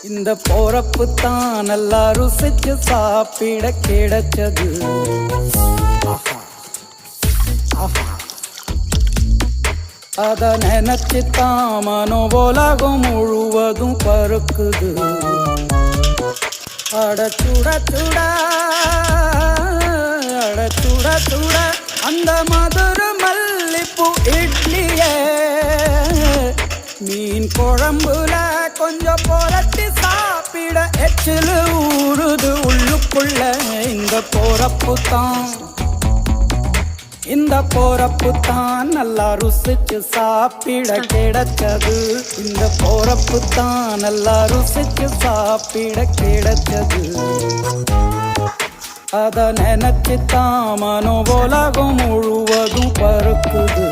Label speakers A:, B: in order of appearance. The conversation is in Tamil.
A: இந்த போறப்பு தான் நல்லா ருசிச்சு சாப்பிட கிடைச்சது. அத நினைச்சு தான் மனோ உலகம் முழுவதும் பருக்குது. அட சுட சுட அட சுட சுட அந்த மதுர மல்லிப்பூ இட்லியே மீன் குழம்புல கொஞ்சம் புரட்டி சாப்பிட எச்சில் ஊறுது உள்ளுக்குள்ள. இந்த போறப்பு தான் இந்த போறப்பு தான் நல்லா ருசிச்சு சாப்பிட கிடைச்சது. இந்த போறப்பு தான் நல்லா ருசிச்சு சாப்பிட கிடைச்சது. அத நினைச்சு தான் மனோ உலகம் முழுவதும் பருக்குது.